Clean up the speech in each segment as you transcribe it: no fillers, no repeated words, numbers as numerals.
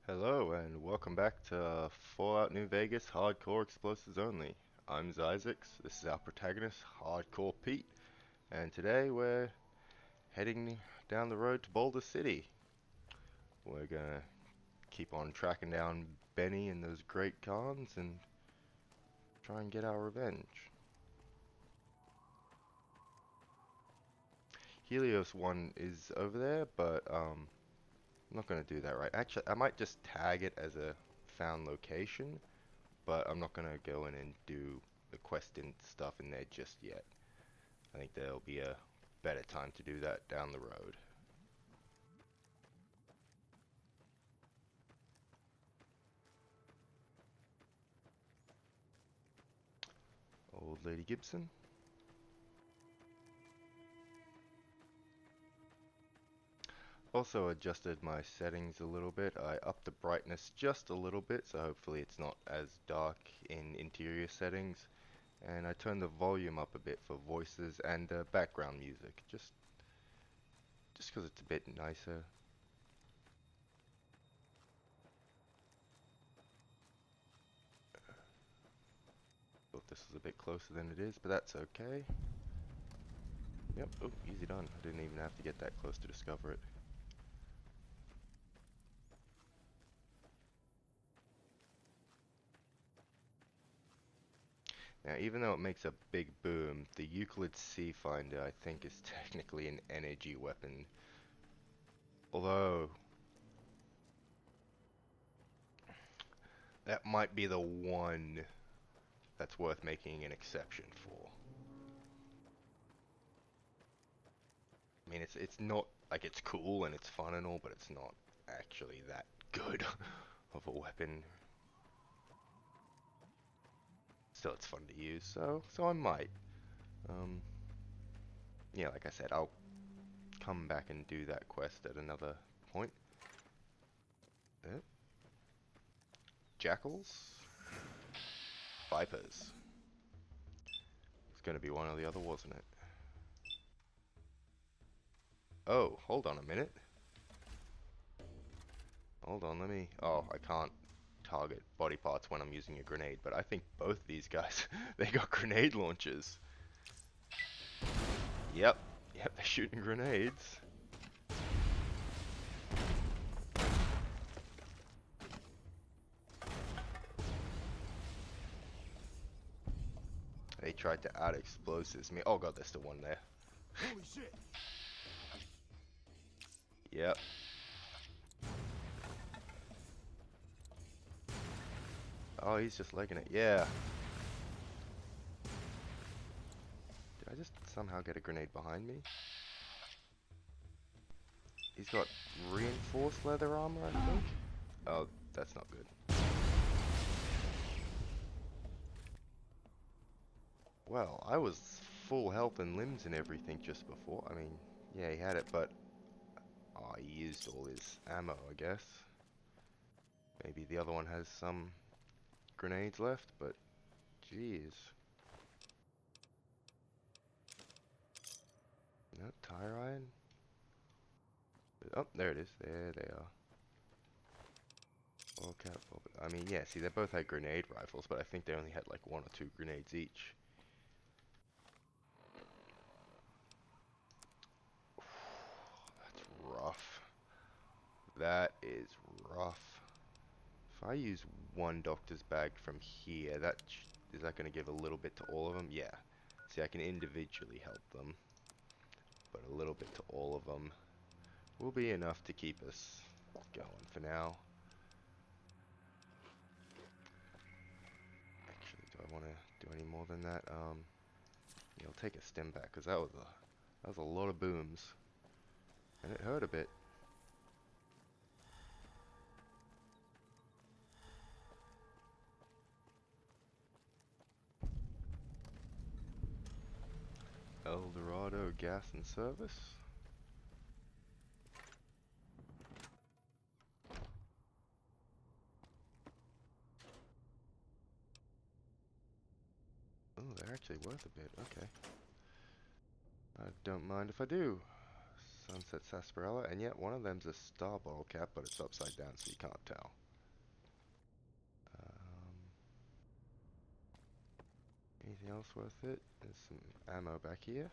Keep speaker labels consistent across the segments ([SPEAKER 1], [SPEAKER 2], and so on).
[SPEAKER 1] Hello and welcome back to Fallout New Vegas Hardcore Explosives Only. I'm Isaacs, this is our protagonist, Hardcore Pete, and today we're heading down the road to Boulder City. We're gonna keep on tracking down Benny and those great cons and try and get our revenge. Helios 1 is over there, but I'm not gonna do that right. Actually, I might just tag it as a found location, but I'm not gonna go in and do the quest and stuff in there just yet. I think there'll be a better time to do that down the road. Old Lady Gibson. Also adjusted my settings a little bit. I upped the brightness just a little bit, so hopefully it's not as dark in interior settings. And I turned the volume up a bit for voices and background music, just because it's a bit nicer. Thought this was a bit closer than it is, but that's okay. Yep, oh, easy done. I didn't even have to get that close to discover it. Now, even though it makes a big boom, the Euclid C Finder, I think, is technically an energy weapon. Although, that might be the one that's worth making an exception for. I mean, it's not, like, it's cool and it's fun and all, but it's not actually that good of a weapon. Still, it's fun to use, so I might. Um, yeah, like I said, I'll come back and do that quest at another point. Jackals? Vipers. It's gonna be one or the other, wasn't it? Oh, hold on a minute. Hold on, let me... Oh, I can't target body parts when I'm using a grenade, but I think both these guys, they got grenade launchers. Yep, they're shooting grenades. They tried to out explosives me. Oh god, there's still one there.
[SPEAKER 2] Holy shit!
[SPEAKER 1] Yep. Oh, he's just legging it. Yeah. Did I just somehow get a grenade behind me? He's got reinforced leather armor, I think. Oh, that's not good. Well, I was full health and limbs and everything just before. I mean, yeah, he had it, but oh, he used all his ammo, I guess. Maybe the other one has some grenades left, but jeez. No, tire iron? Oh, there it is. There they are. All cap. I mean, yeah, see, they both had grenade rifles, but I think they only had like one or two grenades each. That's rough. That is rough. If I use one doctor's bag from here, is that going to give a little bit to all of them? Yeah. See, I can individually help them, but a little bit to all of them will be enough to keep us going for now. Actually, do I want to do any more than that? Yeah, I'll take a stim back because that was a lot of booms, and it hurt a bit. El Dorado Gas and Service. Oh, they're actually worth a bit. Okay. I don't mind if I do. Sunset Sarsaparilla, and yet one of them's a star bottle cap, but it's upside down, so you can't tell. Anything else worth it? There's some ammo back here.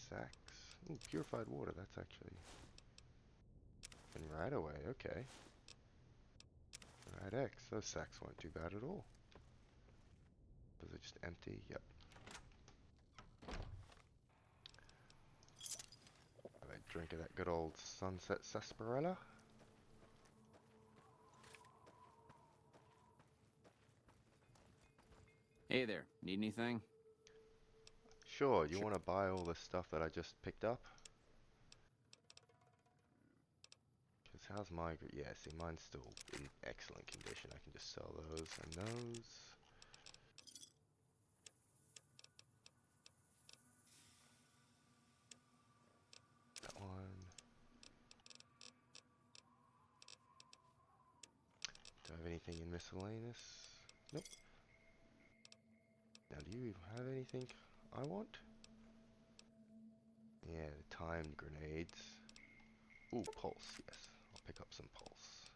[SPEAKER 1] Sacks. Ooh, purified water, that's actually... And right away, okay. Right X, those sacks weren't too bad at all. Was it just empty? Yep. Have a drink of that good old Sunset Sarsaparilla.
[SPEAKER 2] Hey there, need anything?
[SPEAKER 1] Sure, you want to buy all the stuff that I just picked up? Because how's my... Yeah, see, mine's still in excellent condition. I can just sell those and those. That one. Do I have anything in miscellaneous? Nope. Now, do you have anything I want? Yeah, the timed grenades. Ooh, pulse, yes. I'll pick up some pulse.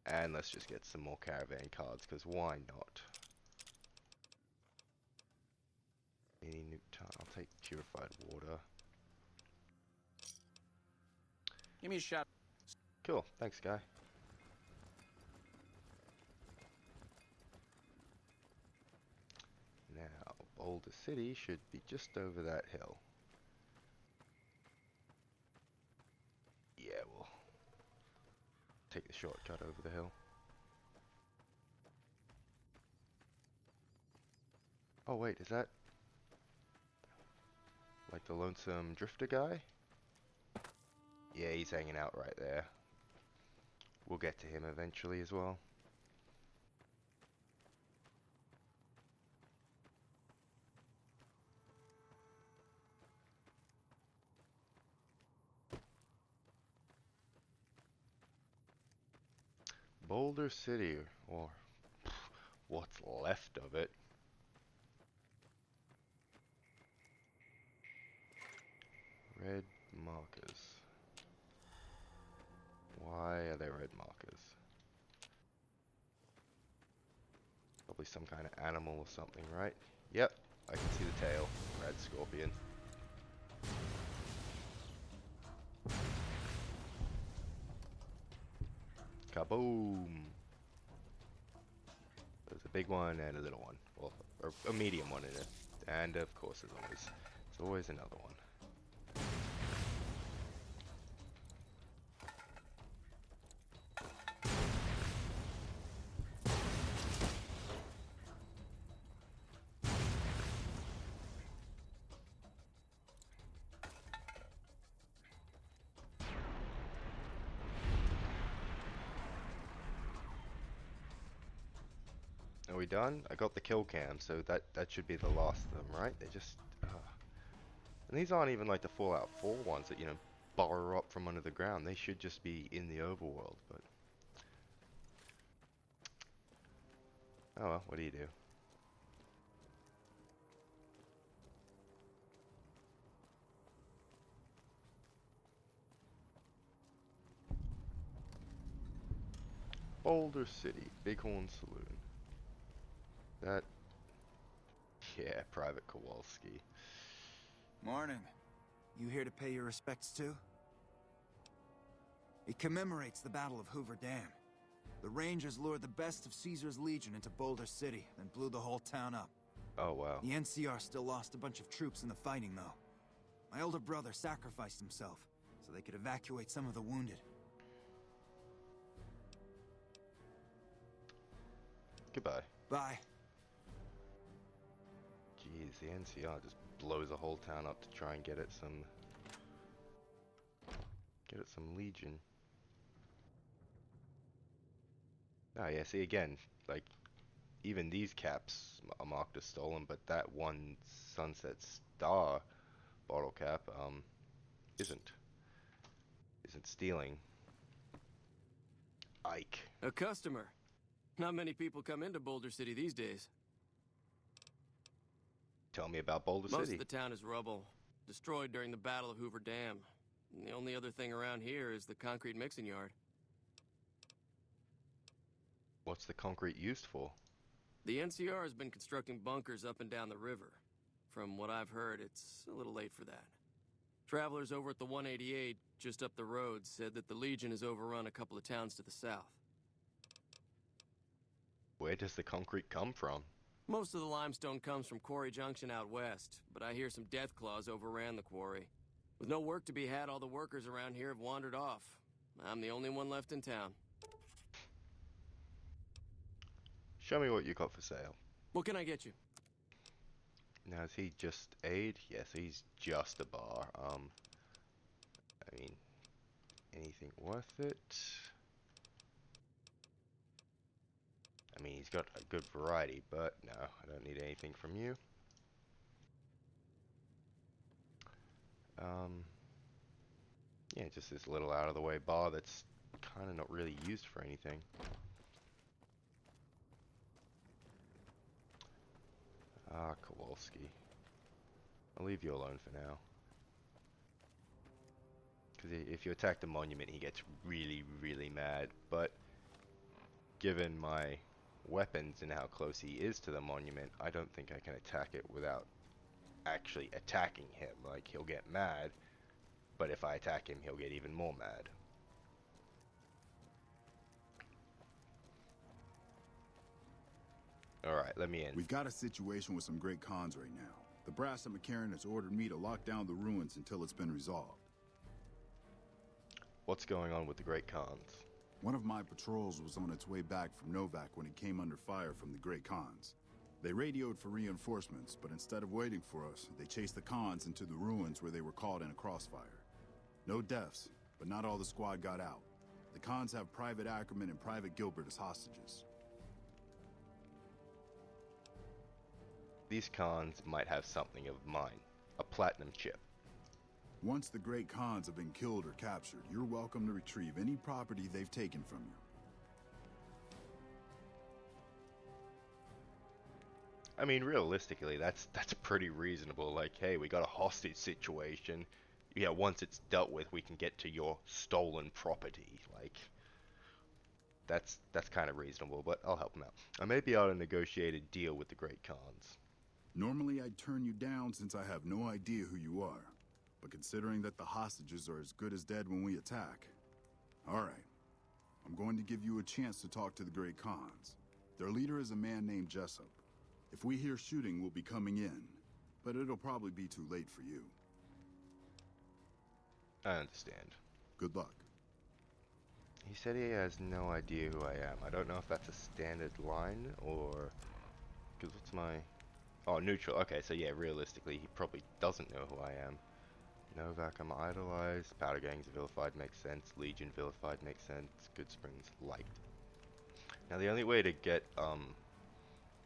[SPEAKER 1] And let's just get some more caravan cards, because why not? Any Nipton? I'll take purified water.
[SPEAKER 2] Give me a shot.
[SPEAKER 1] Cool, thanks, guy. Now, Boulder City should be just over that hill. Yeah, we'll take the shortcut over the hill. Oh wait, is that like the lonesome drifter guy? Yeah, he's hanging out right there. We'll get to him eventually as well. Boulder City, or what's left of it. Red markers. Why are they red markers? Probably some kind of animal or something, right? Yep, I can see the tail. Red scorpion. Kaboom! There's a big one and a little one. Well, or a medium one in it. And of course, there's always another one. Are we done? I got the kill cam, so that should be the last of them, right? They just... And these aren't even like the Fallout 4 ones that, you know, burrow up from under the ground. They should just be in the overworld, but... Oh well, what do you do? Boulder City, Bighorn Saloon. That... Yeah, Private Kowalski.
[SPEAKER 3] Morning. You here to pay your respects too? It commemorates the Battle of Hoover Dam. The Rangers lured the best of Caesar's Legion into Boulder City, then blew the whole town up.
[SPEAKER 1] Oh wow.
[SPEAKER 3] The NCR still lost a bunch of troops in the fighting though. My older brother sacrificed himself, so they could evacuate some of the wounded.
[SPEAKER 1] Goodbye.
[SPEAKER 3] Bye.
[SPEAKER 1] Jeez, the NCR just blows the whole town up to try and get it some Legion. Ah, yeah, see again, like, even these caps are marked as stolen, but that one Sunset Star bottle cap, isn't stealing. Ike.
[SPEAKER 4] A customer. Not many people come into Boulder City these days.
[SPEAKER 1] Tell me about Boulder
[SPEAKER 4] Most
[SPEAKER 1] City.
[SPEAKER 4] of the town is rubble, destroyed during the Battle of Hoover Dam. And the only other thing around here is the concrete mixing yard.
[SPEAKER 1] What's the concrete used for?
[SPEAKER 4] The NCR has been constructing bunkers up and down the river. From what I've heard, it's a little late for that. Travelers over at the 188, just up the road, said that the Legion has overrun a couple of towns to the south.
[SPEAKER 1] Where does the concrete come from?
[SPEAKER 4] Most of the limestone comes from Quarry Junction out west, but I hear some death claws overran the quarry. With no work to be had, all the workers around here have wandered off. I'm the only one left in town.
[SPEAKER 1] Show me what you got for sale.
[SPEAKER 4] What can I get you?
[SPEAKER 1] Now, is he just aid? Yes, he's just a bar. I mean, anything worth it? I mean, he's got a good variety, but no, I don't need anything from you. Yeah, just this little out-of-the-way bar that's kind of not really used for anything. Ah, Kowalski. I'll leave you alone for now. Because if you attack the monument, he gets really, really mad. But given my weapons and how close he is to the monument, I don't think I can attack it without actually attacking him. Like, he'll get mad, but if I attack him, he'll get even more mad. Alright, let me in.
[SPEAKER 5] We've got a situation with some great cons right now. The brass at McCarran has ordered me to lock down the ruins until it's been resolved.
[SPEAKER 1] What's going on with the Great Khans?
[SPEAKER 5] One of my patrols was on its way back from Novak when it came under fire from the Great Khans. They radioed for reinforcements, but instead of waiting for us, they chased the Khans into the ruins where they were caught in a crossfire. No deaths, but not all the squad got out. The Khans have Private Ackerman and Private Gilbert as hostages.
[SPEAKER 1] These Khans might have something of mine. A platinum chip.
[SPEAKER 5] Once the Great Khans have been killed or captured, you're welcome to retrieve any property they've taken from you.
[SPEAKER 1] I mean, realistically, that's pretty reasonable. Like, hey, we got a hostage situation. Yeah, once it's dealt with, we can get to your stolen property. Like, that's kind of reasonable, but I'll help him out. I may be able to negotiate a deal with the Great Khans.
[SPEAKER 5] Normally I'd turn you down since I have no idea who you are. But considering that the hostages are as good as dead when we attack... Alright. I'm going to give you a chance to talk to the Great Khans. Their leader is a man named Jessup. If we hear shooting, we'll be coming in. But it'll probably be too late for you.
[SPEAKER 1] I understand.
[SPEAKER 5] Good luck.
[SPEAKER 1] He said he has no idea who I am. I don't know if that's a standard line or... Because what's my... Oh, neutral. Okay, so yeah, realistically, he probably doesn't know who I am. Novak, I'm idolized. Powder Gangs vilified makes sense. Legion vilified makes sense. Good Springs liked. Now, the only way to get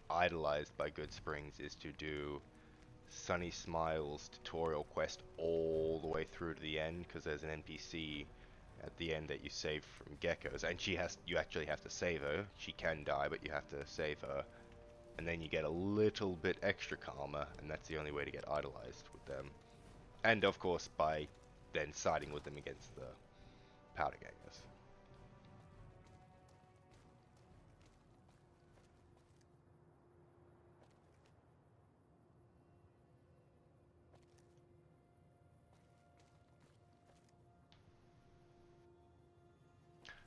[SPEAKER 1] idolized by Good Springs is to do Sunny Smiles tutorial quest all the way through to the end, because there's an NPC at the end that you save from geckos, and you actually have to save her. She can die, but you have to save her, and then you get a little bit extra karma, and that's the only way to get idolized with them. And of course by then siding with them against the Powder Gangers.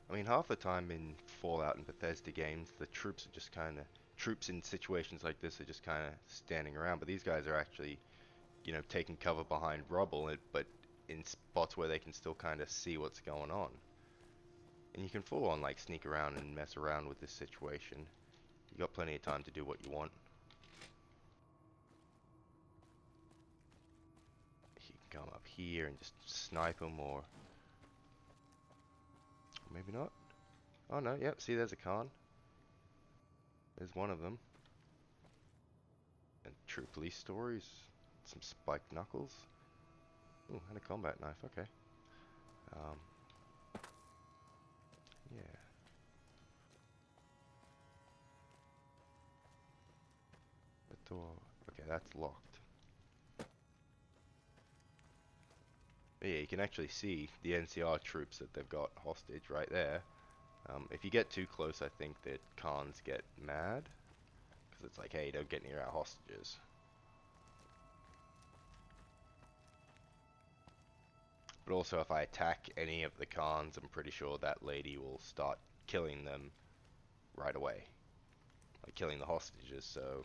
[SPEAKER 1] I mean, half the time in Fallout and Bethesda games, the troops are just kind of... Troops in situations like this are just kind of standing around, but these guys are actually, you know, taking cover behind rubble, but in spots where they can still kind of see what's going on. And you can full on, like, sneak around and mess around with this situation. You got plenty of time to do what you want. You can come up here and just snipe them, or maybe not. Oh no, yep, see, there's a Khan. There's one of them. And true police stories. Some spiked knuckles. Ooh, and a combat knife, okay. Yeah. The door, okay, that's locked. But yeah, you can actually see the NCR troops that they've got hostage right there. If you get too close, I think that Khans get mad. Because it's like, hey, don't get near our hostages. But also, if I attack any of the Khans, I'm pretty sure that lady will start killing them right away. Like, killing the hostages, so...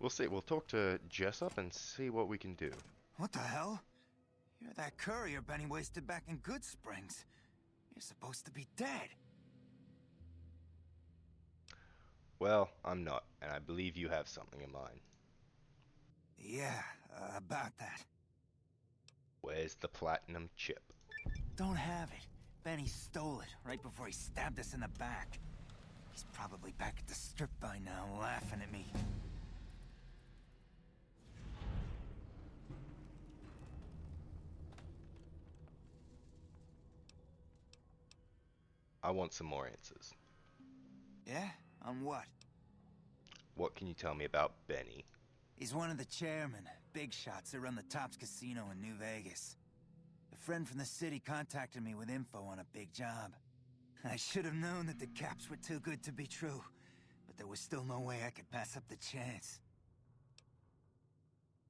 [SPEAKER 1] We'll see. We'll talk to Jessup and see what we can do.
[SPEAKER 3] What the hell? You're that courier Benny wasted back in Good Springs. You're supposed to be dead.
[SPEAKER 1] Well, I'm not, and I believe you have something in mind.
[SPEAKER 3] Yeah, about that.
[SPEAKER 1] Where's the platinum chip?
[SPEAKER 3] Don't have it. Benny stole it right before he stabbed us in the back. He's probably back at the strip by now, laughing at me.
[SPEAKER 1] I want some more answers.
[SPEAKER 3] Yeah? On what?
[SPEAKER 1] What can you tell me about Benny?
[SPEAKER 3] He's one of the chairmen, big shots that run the Tops Casino in New Vegas. A friend from the city contacted me with info on a big job. I should have known that the caps were too good to be true, but there was still no way I could pass up the chance.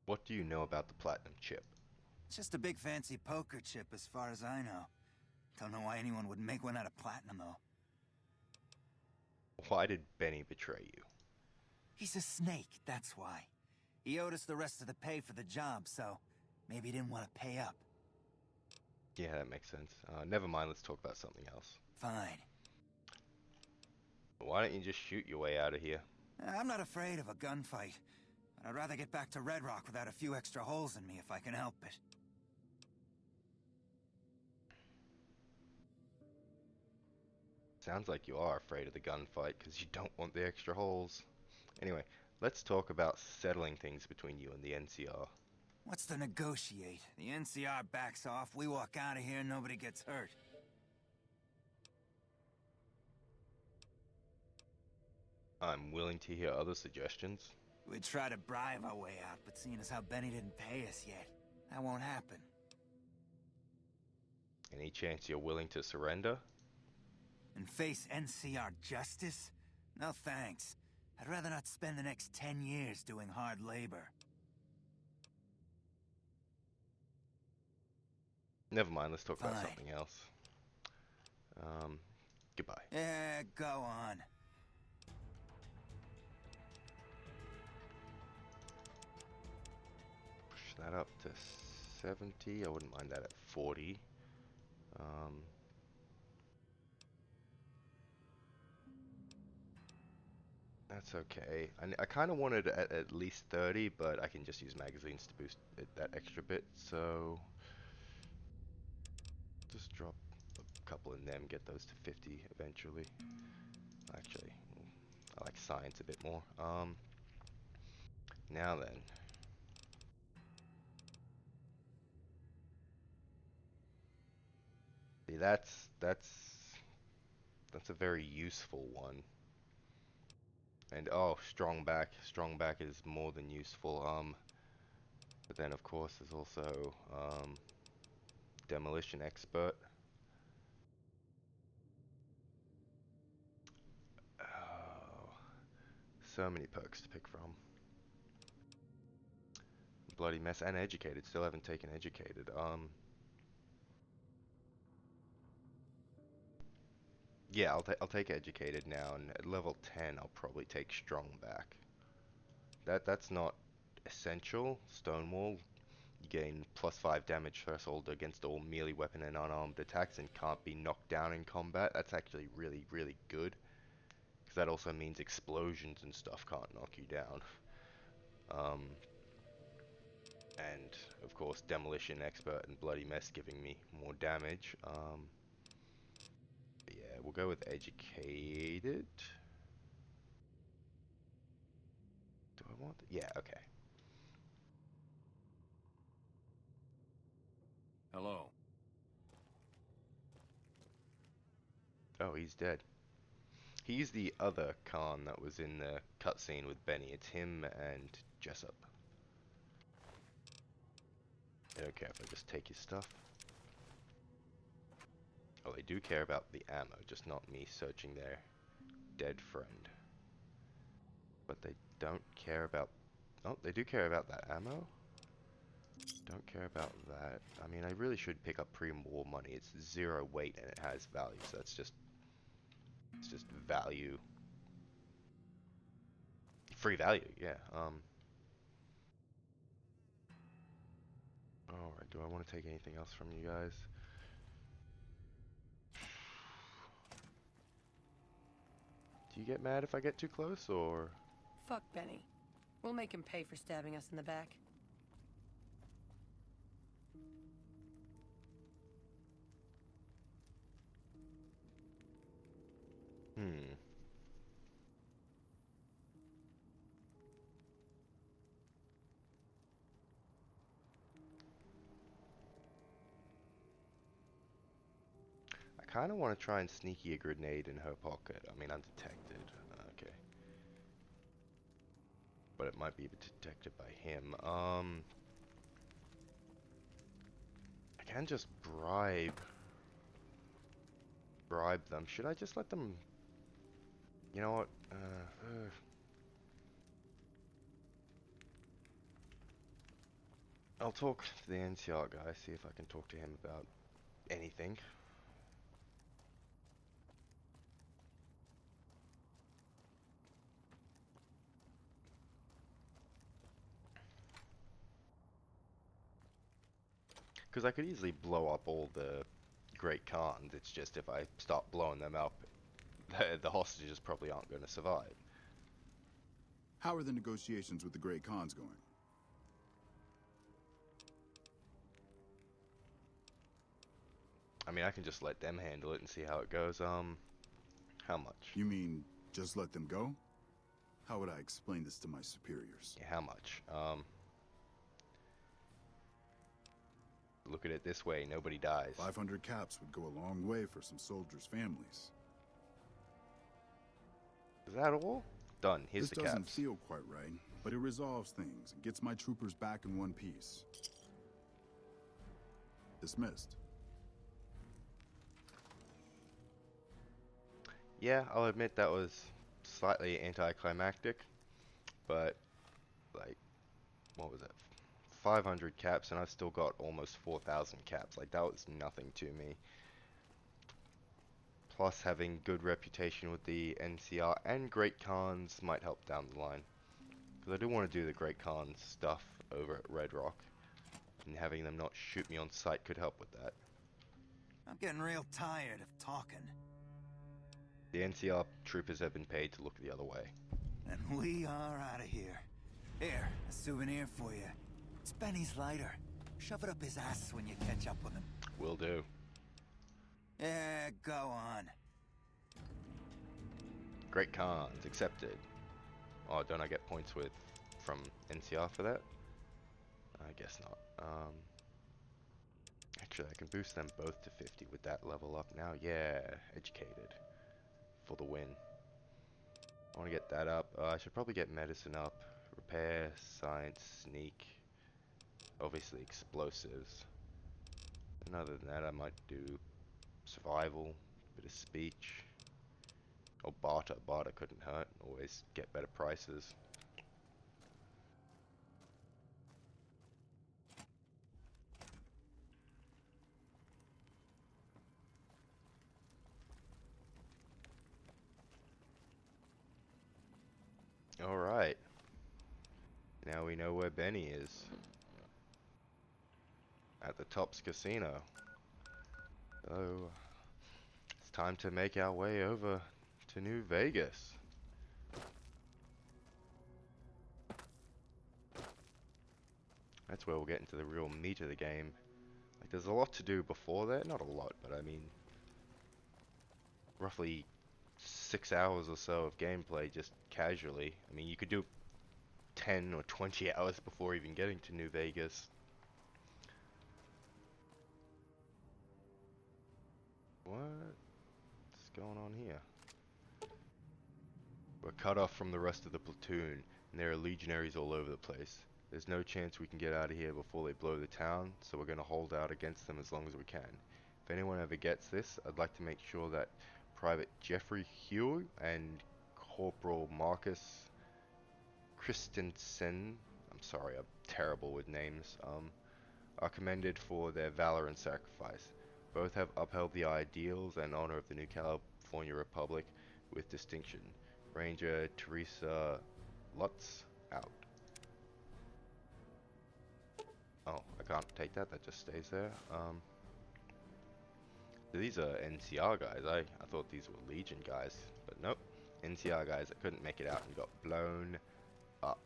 [SPEAKER 1] What do you know about the platinum chip?
[SPEAKER 3] It's just a big fancy poker chip as far as I know. Don't know why anyone would make one out of platinum, though.
[SPEAKER 1] Why did Benny betray you?
[SPEAKER 3] He's a snake, that's why. He owed us the rest of the pay for the job, so maybe he didn't want to pay up.
[SPEAKER 1] Yeah, that makes sense. Never mind, let's talk about something else.
[SPEAKER 3] Fine.
[SPEAKER 1] Why don't you just shoot your way out of here?
[SPEAKER 3] I'm not afraid of a gunfight, but I'd rather get back to Red Rock without a few extra holes in me if I can help it.
[SPEAKER 1] Sounds like you are afraid of the gunfight because you don't want the extra holes. Anyway, let's talk about settling things between you and the NCR.
[SPEAKER 3] What's to negotiate? The NCR backs off, we walk out of here, nobody gets hurt.
[SPEAKER 1] I'm willing to hear other suggestions.
[SPEAKER 3] We'd try to bribe our way out, but seeing as how Benny didn't pay us yet, that won't happen.
[SPEAKER 1] Any chance you're willing to surrender?
[SPEAKER 3] And face NCR justice? No thanks. I'd rather not spend the next 10 years doing hard labor.
[SPEAKER 1] Never mind, let's talk about
[SPEAKER 3] Fine.
[SPEAKER 1] something else. Goodbye.
[SPEAKER 3] Yeah, go on.
[SPEAKER 1] Push that up to 70. I wouldn't mind that at 40. That's okay. I kind of wanted at least 30, but I can just use magazines to boost it that extra bit, so... Just drop a couple in them, get those to 50 eventually. Actually, I like science a bit more. Now then. See, that's a very useful one. And oh, strong back is more than useful. But then of course there's also demolition expert. Oh, so many perks to pick from. Bloody mess and educated. Still haven't taken educated. Yeah, I'll take educated now, and at level 10 I'll probably take strong back. That's not essential. Stonewall, you gain +5 damage threshold against all melee weapon and unarmed attacks and can't be knocked down in combat. That's actually really, really good. Because that also means explosions and stuff can't knock you down. And of course demolition expert and bloody mess giving me more damage. But yeah, we'll go with educated. Do I want? Yeah, okay.
[SPEAKER 2] Hello.
[SPEAKER 1] Oh, he's dead. He's the other Khan that was in the cutscene with Benny. It's him and Jessup. They don't care if I just take his stuff. Oh, they do care about the ammo, just not me searching their dead friend. But they don't care about... Oh, they do care about that ammo? Don't care about that. I mean, I really should pick up pre-war money. It's 0 weight and it has value, so that's just... It's just value. Free value, yeah. Alright, do I want to take anything else from you guys? Do you get mad if I get too close, or...?
[SPEAKER 6] Fuck Benny. We'll make him pay for stabbing us in the back. I kind of want to try and sneaky a grenade in her pocket. I mean, undetected. Okay. But it might be detected by him. I can just bribe them. Should I just let them... You know what? I'll talk to the NCR guy, see if I can talk to him about anything. Because I could easily blow up all the Great Khans. It's just if I start blowing them up, the hostages probably aren't going to survive.
[SPEAKER 5] How are the negotiations with the Great Khans going?
[SPEAKER 1] I mean, I can just let them handle it and see how it goes. How much?
[SPEAKER 5] You mean, just let them go? How would I explain this to my superiors?
[SPEAKER 1] Yeah, how much? Look at it this way, nobody dies.
[SPEAKER 5] 500 caps would go a long way for some soldiers' families.
[SPEAKER 1] Is that all? Done. Here's
[SPEAKER 5] This
[SPEAKER 1] the
[SPEAKER 5] doesn't
[SPEAKER 1] caps.
[SPEAKER 5] feel quite right, but it resolves things and gets my troopers back in one piece. Dismissed.
[SPEAKER 1] Yeah, I'll admit that was slightly anticlimactic, but like, what was it? 500 caps, and I've still got almost 4,000 caps. Like, that was nothing to me. Plus, having good reputation with the NCR and Great Khans might help down the line. Because I do want to do the Great Khans stuff over at Red Rock, and having them not shoot me on sight could help with that.
[SPEAKER 3] I'm getting real tired of talking.
[SPEAKER 1] The NCR troopers have been paid to look the other way.
[SPEAKER 3] And we are out of here. Here, a souvenir for you. It's Benny's lighter. Shove it up his ass when you catch up with him.
[SPEAKER 1] Will do.
[SPEAKER 3] Yeah, go on.
[SPEAKER 1] Great Khans accepted. Oh, don't I get points from NCR for that? I guess not. Actually, I can boost them both to 50 with that level up now. Yeah, educated for the win. I want to get that up. I should probably get medicine up. Repair, science, sneak. Obviously explosives. And other than that, I might do survival, bit of speech. Or barter. Barter couldn't hurt. Always get better prices. Alright. Now we know where Benny is. At the Tops Casino. So, it's time to make our way over to New Vegas. That's where we'll get into the real meat of the game. Like, there's a lot to do before that. Not a lot, but I mean, roughly 6 hours or so of gameplay just casually. I mean, you could do 10 or 20 hours before even getting to New Vegas. What's going on here? We're cut off from the rest of the platoon, and there are legionaries all over the place.
[SPEAKER 6] There's no chance we can get out of here before they blow the town, so we're gonna hold out against them as long as we can. If anyone ever gets this, I'd like to make sure that Private Jeffrey Hugh and Corporal Marcus Christensen, I'm sorry, I'm terrible with names, are commended for their valor and sacrifice. Both have upheld the ideals and honor of the New California Republic with distinction. Ranger Teresa Lutz, out. Oh, I can't take that, that just stays there. These are NCR guys. I thought these were Legion guys, but nope. NCR guys that couldn't make it out and got blown up.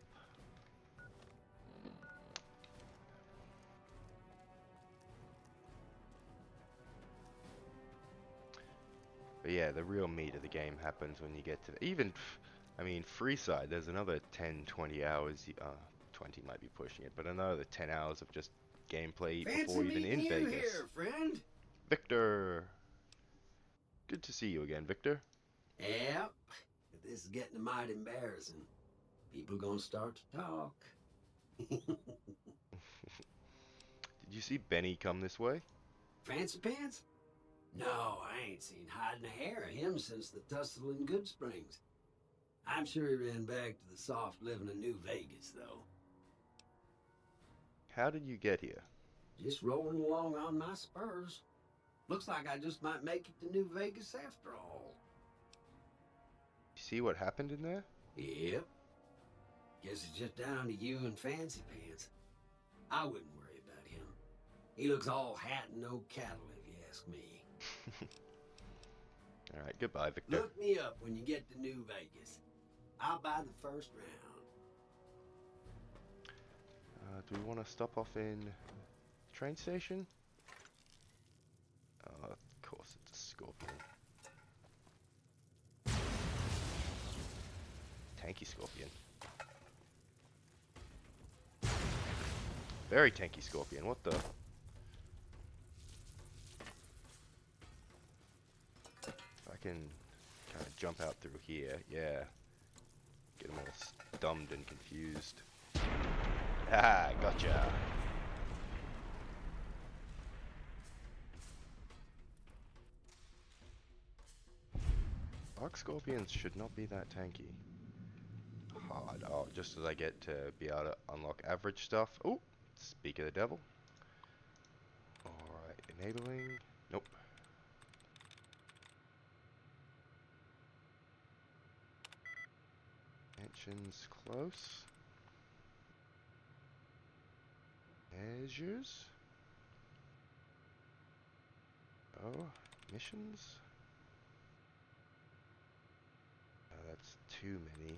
[SPEAKER 6] But yeah, the real meat of the game happens when you get to even, I mean, Freeside, there's another 10, 20 hours, 20 might be pushing it, but another 10 hours of just gameplay before even in Vegas.
[SPEAKER 7] Here, friend.
[SPEAKER 6] Victor! Good to see you again, Victor.
[SPEAKER 7] Yep. This is getting mighty embarrassing. People gonna start to talk.
[SPEAKER 6] Did you see Benny come this way?
[SPEAKER 7] Fancy pants? No, I ain't seen hiding a hair of him since the tussle in Good Springs. I'm sure he ran back to the soft living of New Vegas, though.
[SPEAKER 6] How did you get here?
[SPEAKER 7] Just rolling along on my spurs. Looks like I just might make it to New Vegas after all.
[SPEAKER 6] You see what happened in there?
[SPEAKER 7] Yep. Guess it's just down to you and Fancy Pants. I wouldn't worry about him. He looks all hat and no cattle, if you ask me.
[SPEAKER 6] Alright, goodbye, Victor.
[SPEAKER 7] Look me up when you get to New Vegas. I'll buy the first round.
[SPEAKER 6] Do we want to stop off in train station? Of course, it's a Scorpion. Tanky Scorpion. Very tanky Scorpion, what the? If I can kind of jump out through here, yeah. Get them all stunned and confused. Ah, gotcha. Dark Scorpions should not be that tanky. Hard. Oh, just as I get to be able to unlock average stuff. Oh, speak of the devil. Alright, enabling. Nope. Mansions close. Measures. Oh, missions. Oh, that's too many.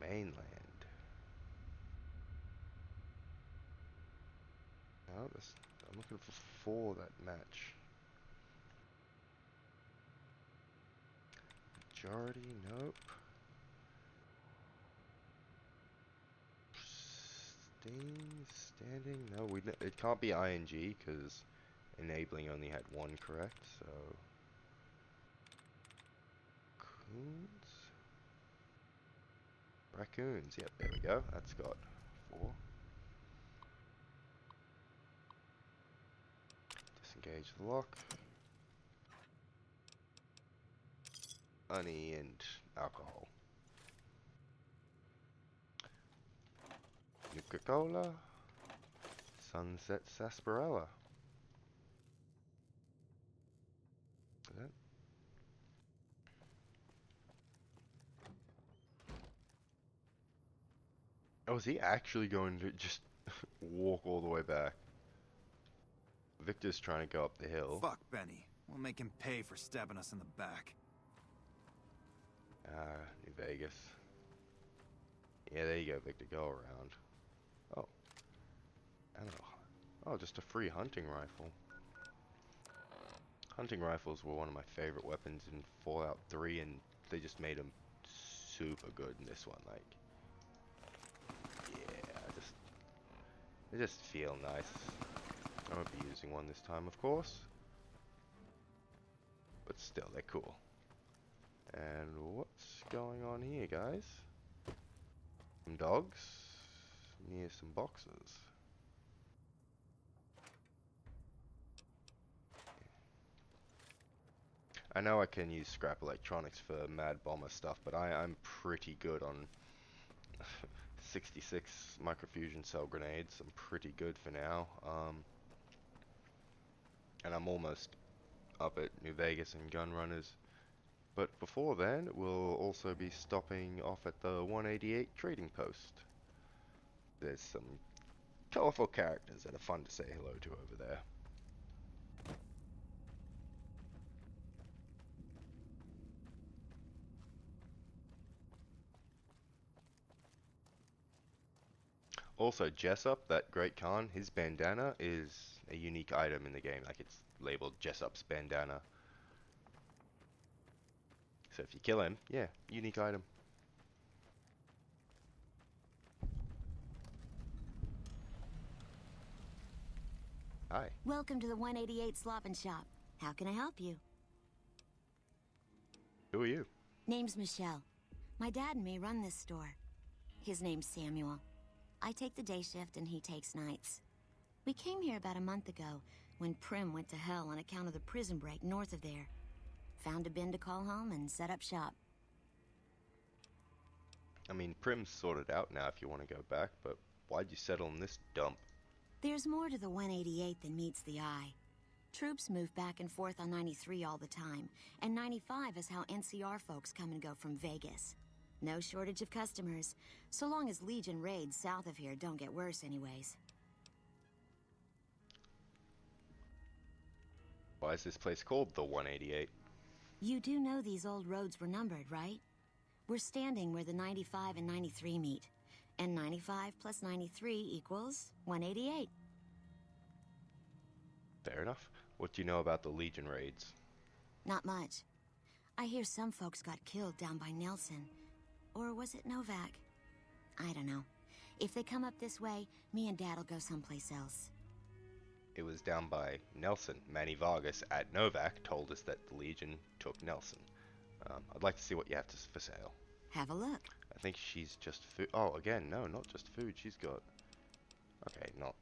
[SPEAKER 6] Mainland. No, this, I'm looking for 4 that match. Majority, nope. Standing, no, it can't be ING because enabling only had 1 correct, so. Coons? Raccoons, yep, there we go, that's got 4. Disengage the lock. Honey and alcohol. Nuka-Cola. Sunset Sarsaparilla. Is that? Oh, is he actually going to just walk all the way back? Victor's trying to go up the hill.
[SPEAKER 3] Fuck Benny. We'll make him pay for stabbing us in the back.
[SPEAKER 6] New Vegas. Yeah, there you go, Victor. Go around. Oh. Oh, just a free hunting rifle. Hunting rifles were one of my favorite weapons in Fallout 3, and they just made them super good in this one. Like, yeah, they just feel nice. I won't be using one this time, of course. But still, they're cool. And what's going on here, guys? Some dogs near some boxes. I know I can use scrap electronics for Mad Bomber stuff, but I'm pretty good on 66 microfusion cell grenades. I'm pretty good for now. And I'm almost up at New Vegas and gun runners. But before then, we'll also be stopping off at the 188 trading post. There's some colorful characters that are fun to say hello to over there. Also, Jessup, that great Khan, his bandana is a unique item in the game. Like, it's labeled Jessup's bandana. So if you kill him, yeah, unique item. Hi.
[SPEAKER 8] Welcome to the 188 Slop and Shop. How can I help you?
[SPEAKER 6] Who are you?
[SPEAKER 8] Name's Michelle. My dad and me run this store. His name's Samuel. I take the day shift and he takes nights. We came here about a month ago when Prim went to hell on account of the prison break north of there. Found a bin to call home and set up shop.
[SPEAKER 6] I mean, Prim's sorted out now if you want to go back, but why'd you settle in this dump?
[SPEAKER 8] There's more to the 188 than meets the eye. Troops move back and forth on 93 all the time, and 95 is how NCR folks come and go from Vegas. No shortage of customers, so long as Legion raids south of here don't get worse anyways.
[SPEAKER 6] Why is this place called the 188?
[SPEAKER 8] You do know these old roads were numbered, right? We're standing where the 95 and 93 meet, and 95 plus 93 equals 188.
[SPEAKER 6] Fair enough. What do you know about the Legion raids?
[SPEAKER 8] Not much. I hear some folks got killed down by Nelson. Or was it Novak? I don't know. If they come up this way, me and Dad'll go someplace else.
[SPEAKER 6] It was down by Nelson. Manny Vargas at Novak told us that the Legion took Nelson. I'd like to see what you have for sale.
[SPEAKER 8] Have a look.
[SPEAKER 6] I think she's just food. Oh, again, no, not just food. She's got... Okay, not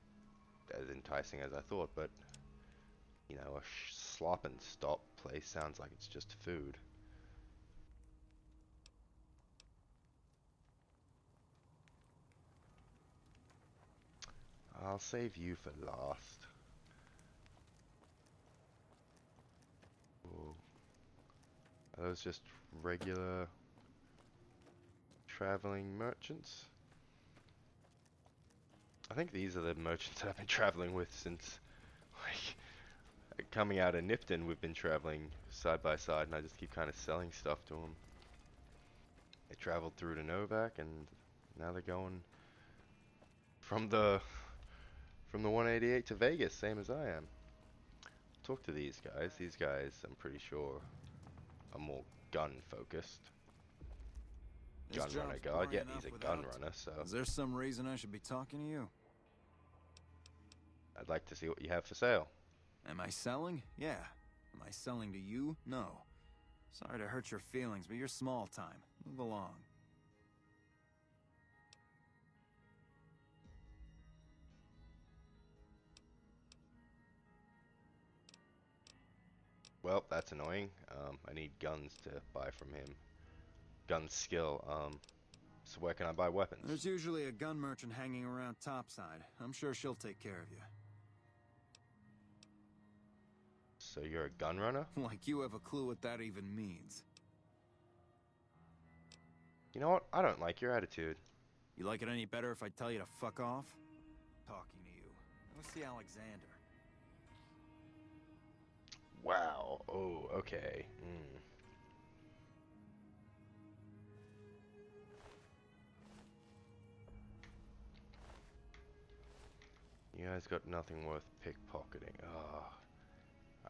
[SPEAKER 6] as enticing as I thought, but... You know, a slop and stop place sounds like it's just food. I'll save you for last. Ooh. Are those just regular traveling merchants? I think these are the merchants that I've been traveling with since, like, coming out of Nipton. We've been traveling side by side, and I just keep kind of selling stuff to them. They traveled through to Novak, and now they're going from the 188 to Vegas, same as I am. Talk to these guys. These guys, I'm pretty sure, are more gun focused. Gun runner guard. Yeah, he's a gun runner, so...
[SPEAKER 2] Is there some reason I should be talking to you?
[SPEAKER 6] I'd like to see what you have for sale.
[SPEAKER 2] Am I selling? Yeah. Am I selling to you? No. Sorry to hurt your feelings, but you're small time. Move along.
[SPEAKER 6] Well, that's annoying. I need guns to buy from him. Gun skill. So where can I buy weapons?
[SPEAKER 2] There's usually a gun merchant hanging around topside. I'm sure she'll take care of you.
[SPEAKER 6] So you're a gun runner?
[SPEAKER 2] Like you have a clue what that even means.
[SPEAKER 6] You know what? I don't like your attitude.
[SPEAKER 2] You like it any better if I tell you to fuck off? Talking to you. Let's see Alexander.
[SPEAKER 6] Wow. Oh, okay. You guys got nothing worth pickpocketing. Oh,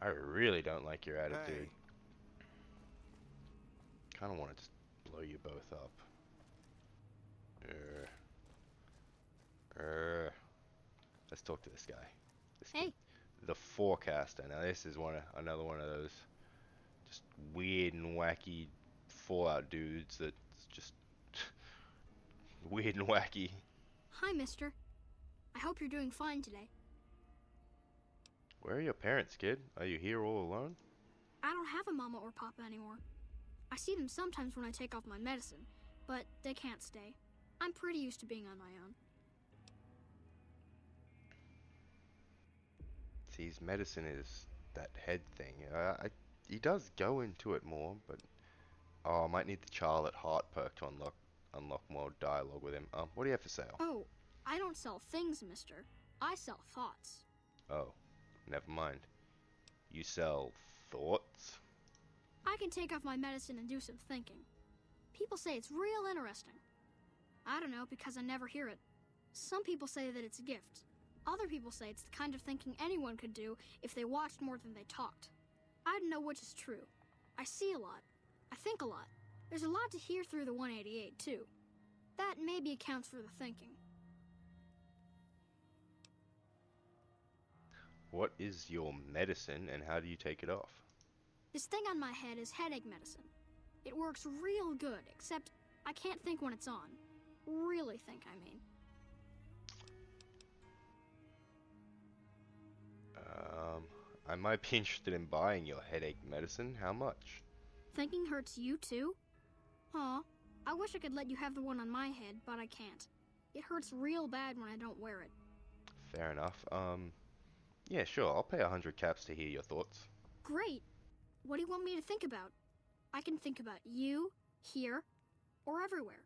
[SPEAKER 6] I really don't like your attitude.
[SPEAKER 2] Hey.
[SPEAKER 6] Kind of want to just blow you both up. Let's talk to this guy.
[SPEAKER 8] Hey.
[SPEAKER 6] The Forecaster. Now this is another one of those just weird and wacky Fallout dudes that's just weird and wacky.
[SPEAKER 9] Hi, mister. I hope you're doing fine today.
[SPEAKER 6] Where are your parents, kid? Are you here all alone?
[SPEAKER 9] I don't have a mama or papa anymore. I see them sometimes when I take off my medicine, but they can't stay. I'm pretty used to being on my own.
[SPEAKER 6] See, his medicine is that head thing. He does go into it more, but oh, I might need the Charlotte Heart perk to unlock more dialogue with him. What do you have for sale?
[SPEAKER 9] Oh, I don't sell things, mister. I sell thoughts.
[SPEAKER 6] Oh, never mind. You sell thoughts?
[SPEAKER 9] I can take off my medicine and do some thinking. People say it's real interesting. I don't know, because I never hear it. Some people say that it's a gift. Other people say it's the kind of thinking anyone could do if they watched more than they talked. I don't know which is true. I see a lot. I think a lot. There's a lot to hear through the 188, too. That maybe accounts for the thinking.
[SPEAKER 6] What is your medicine and how do you take it off?
[SPEAKER 9] This thing on my head is headache medicine. It works real good, except I can't think when it's on. Really think, I mean.
[SPEAKER 6] I might be interested in buying your headache medicine. How much?
[SPEAKER 9] Thinking hurts you too? Aw, I wish I could let you have the one on my head, but I can't. It hurts real bad when I don't wear it.
[SPEAKER 6] Fair enough. Yeah, sure. I'll pay 100 caps to hear your thoughts.
[SPEAKER 9] Great. What do you want me to think about? I can think about you, here, or everywhere.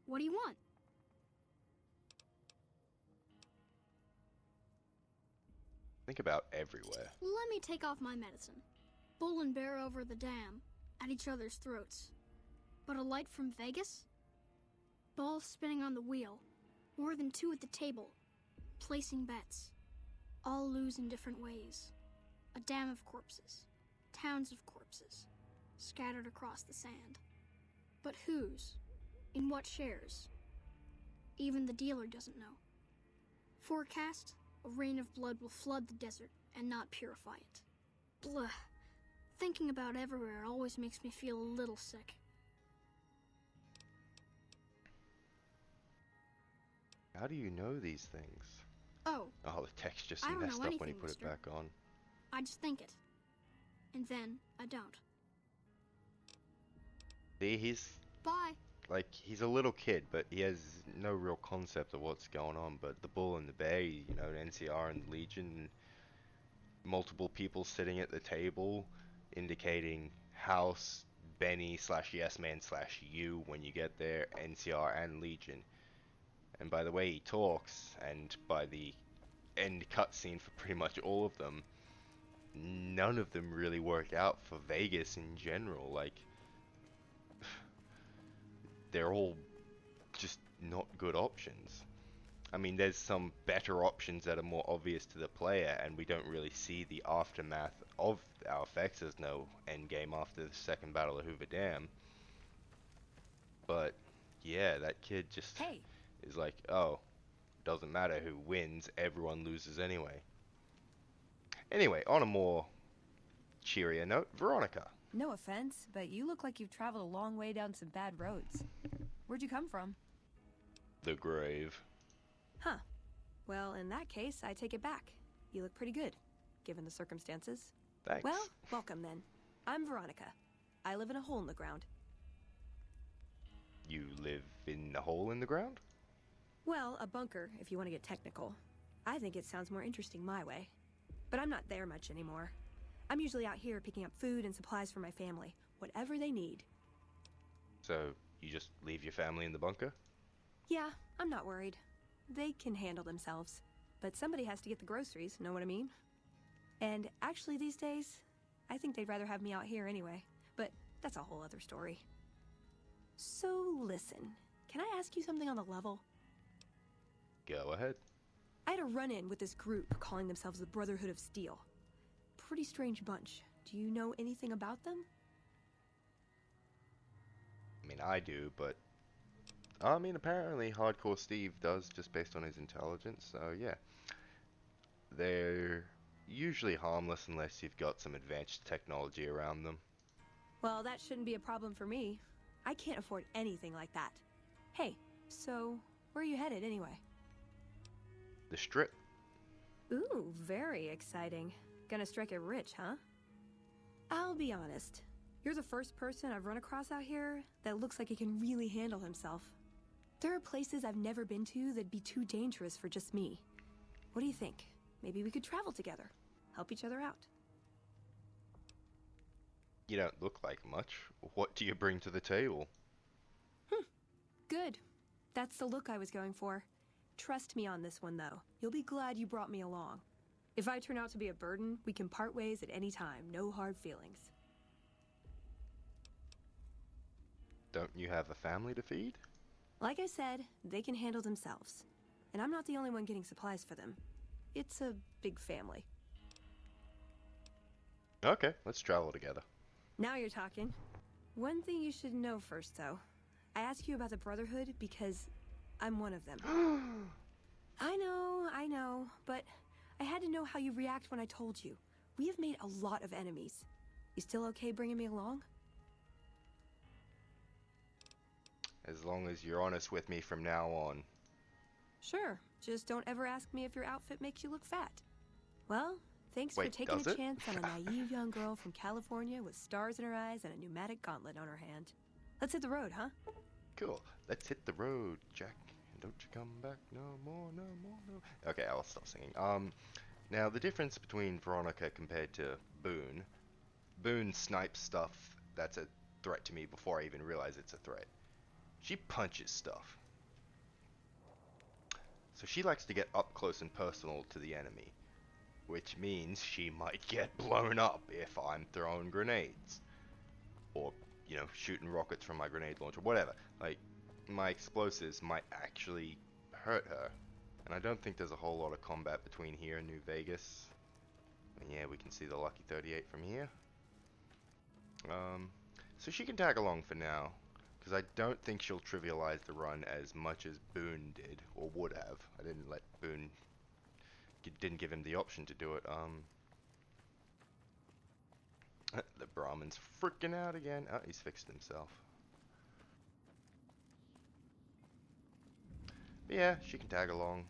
[SPEAKER 9] What do you want?
[SPEAKER 6] Think about everywhere.
[SPEAKER 9] Let me take off my medicine. Bull and bear over the dam, at each other's throats. But a light from Vegas? Balls spinning on the wheel, more than two at the table, placing bets. All lose in different ways. A dam of corpses, towns of corpses, scattered across the sand. But whose? In what shares? Even the dealer doesn't know. Forecast? A rain of blood will flood the desert and not purify it. Blah. Thinking about everywhere always makes me feel a little sick.
[SPEAKER 6] How do you know these things?
[SPEAKER 9] Oh,
[SPEAKER 6] Oh, the text just
[SPEAKER 9] I don't know
[SPEAKER 6] messed up when he
[SPEAKER 9] anything,
[SPEAKER 6] put
[SPEAKER 9] mister.
[SPEAKER 6] it back on.
[SPEAKER 9] I just think it. And then I don't.
[SPEAKER 6] See, he's
[SPEAKER 9] Bye.
[SPEAKER 6] like, he's a little kid, but he has no real concept of what's going on. But the Bull and the Bear, you know, NCR and Legion, multiple people sitting at the table, indicating House, Benny / Yes Man / you when you get there, NCR and Legion. And by the way he talks, and by the end cutscene for pretty much all of them, none of them really work out for Vegas in general. Like, they're all just not good options. I mean, there's some better options that are more obvious to the player, and we don't really see the aftermath of our effects. There's no endgame after the second Battle of Hoover Dam. But, yeah, that kid just
[SPEAKER 10] Hey,
[SPEAKER 6] is like, oh, doesn't matter who wins, everyone loses anyway. Anyway, on a more cheerier note, Veronica.
[SPEAKER 10] no offense, but you look like you've traveled a long way down some bad roads. Where'd you come from?
[SPEAKER 6] The grave.
[SPEAKER 10] Huh. Well, in that case, I take it back. You look pretty good, given the circumstances.
[SPEAKER 6] Thanks.
[SPEAKER 10] Well, welcome then. I'm Veronica. I live in a hole in the ground.
[SPEAKER 6] You live in a hole in the ground?
[SPEAKER 10] Well, a bunker, if you want to get technical. I think it sounds more interesting my way. But I'm not there much anymore. I'm usually out here picking up food and supplies for my family, whatever they need.
[SPEAKER 6] So, you just leave your family in the bunker?
[SPEAKER 10] Yeah, I'm not worried. They can handle themselves. But somebody has to get the groceries, know what I mean? And actually these days, I think they'd rather have me out here anyway. But that's a whole other story. So listen, can I ask you something on the level?
[SPEAKER 6] Go ahead.
[SPEAKER 10] I had a run-in with this group calling themselves the Brotherhood of Steel. Pretty strange bunch. Do you know anything about them?
[SPEAKER 6] I mean, I do, but... I mean, apparently Hardcore Steve does, just based on his intelligence, so yeah. They're usually harmless unless you've got some advanced technology around them.
[SPEAKER 10] Well, that shouldn't be a problem for me. I can't afford anything like that. Hey, So, where are you headed anyway?
[SPEAKER 6] The Strip.
[SPEAKER 10] Ooh, very exciting. Gonna strike it rich, huh? I'll be honest. You're the first person I've run across out here that looks like he can really handle himself. There are places I've never been to that'd be too dangerous for just me. What do you think? Maybe we could travel together, help each other out.
[SPEAKER 6] You don't look like much. What do you bring to the table?
[SPEAKER 10] Good. That's the look I was going for. Trust me on this one, though. You'll be glad you brought me along. If I turn out to be a burden, we can part ways at any time. No hard feelings.
[SPEAKER 6] Don't you have a family to feed?
[SPEAKER 10] Like I said, they can handle themselves. And I'm not the only one getting supplies for them. It's a big family.
[SPEAKER 6] Okay, let's travel together.
[SPEAKER 10] Now you're talking. One thing you should know first, though. I ask you about the Brotherhood because I'm one of them. I know, but I had to know how you react when I told you. We have made a lot of enemies. You still okay bringing me along?
[SPEAKER 6] As long as you're honest with me from now on.
[SPEAKER 10] Sure, just don't ever ask me if your outfit makes you look fat. Well, thanks
[SPEAKER 6] Wait,
[SPEAKER 10] for taking
[SPEAKER 6] does
[SPEAKER 10] a
[SPEAKER 6] it?
[SPEAKER 10] chance on a naive young girl from California with stars in her eyes and a pneumatic gauntlet on her hand. Let's hit the road, huh?
[SPEAKER 6] Cool. Let's hit the road, Jack. Don't you come back no more, no more, no. Okay, I'll stop singing. Now the difference between Veronica compared to Boone. Boone snipes stuff that's a threat to me before I even realize it's a threat. She punches stuff. So she likes to get up close and personal to the enemy, which means she might get blown up if I'm throwing grenades. Or, you know, shooting rockets from my grenade launcher, whatever. Like, my explosives might actually hurt her. And I don't think there's a whole lot of combat between here and New Vegas. And yeah, we can see the Lucky 38 from here. So she can tag along for now, because I don't think she'll trivialize the run as much as Boone did, or would have. I didn't let Boone, didn't give him the option to do it. The Brahmin's freaking out again. Oh, he's fixed himself. But yeah, she can tag along.